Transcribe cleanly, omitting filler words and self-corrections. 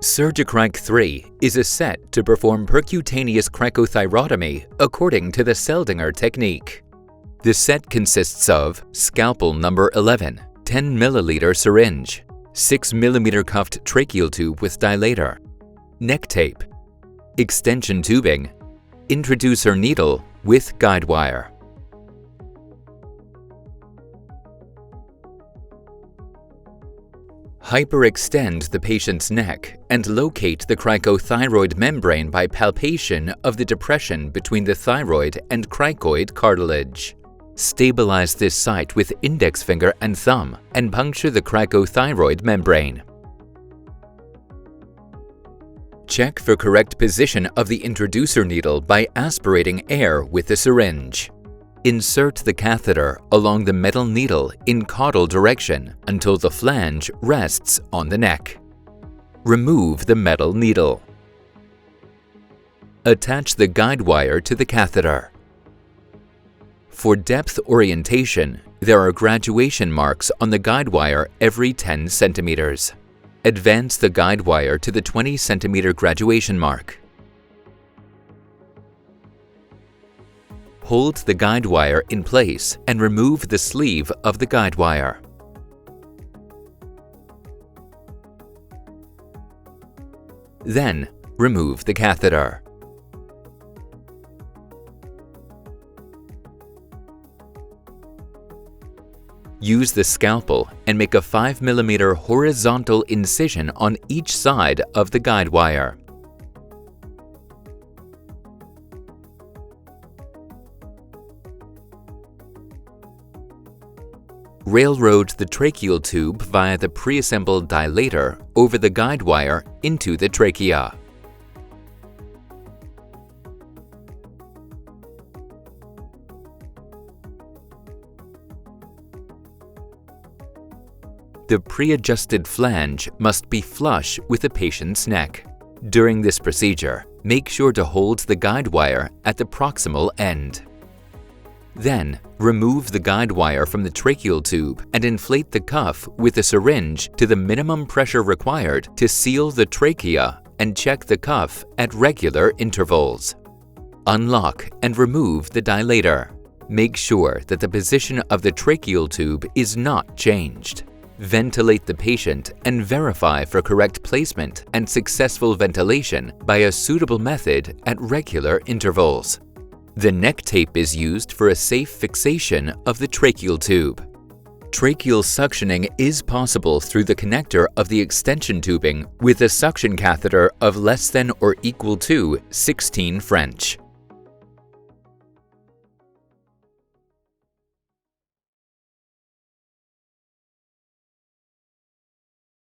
SurgiCric III is a set to perform percutaneous cricotirotomy according to the SELDINGER technique. The set consists of scalpel number 11, 10 ml syringe, 6 mm cuffed tracheal tube with dilator, neck tape, extension tubing, introducer needle with guide wire. Hyperextend the patient's neck and locate the cricothyroid membrane by palpation of the depression between the thyroid and cricoid cartilage. Stabilize this site with index finger and thumb and puncture the cricothyroid membrane. Check for correct position of the introducer needle by aspirating air with the syringe. Insert the catheter along the metal needle in caudal direction until the flange rests on the neck. Remove the metal needle. Attach the guide wire to the catheter. For depth orientation, there are graduation marks on the guide wire every 10 centimeters. Advance the guide wire to the 20 centimeter graduation mark. Hold the guide wire in place and remove the sleeve of the guide wire. Then, remove the catheter. Use the scalpel and make a 5 mm horizontal incision on each side of the guide wire. Railroad the tracheal tube via the preassembled dilator over the guide wire into the trachea. The pre-adjusted flange must be flush with the patient's neck. During this procedure, make sure to hold the guide wire at the proximal end. Then, remove the guide wire from the tracheal tube and inflate the cuff with a syringe to the minimum pressure required to seal the trachea and check the cuff at regular intervals. Unlock and remove the dilator. Make sure that the position of the tracheal tube is not changed. Ventilate the patient and verify for correct placement and successful ventilation by a suitable method at regular intervals. The neck tape is used for a safe fixation of the tracheal tube. Tracheal suctioning is possible through the connector of the extension tubing with a suction catheter of less than or equal to 16 French.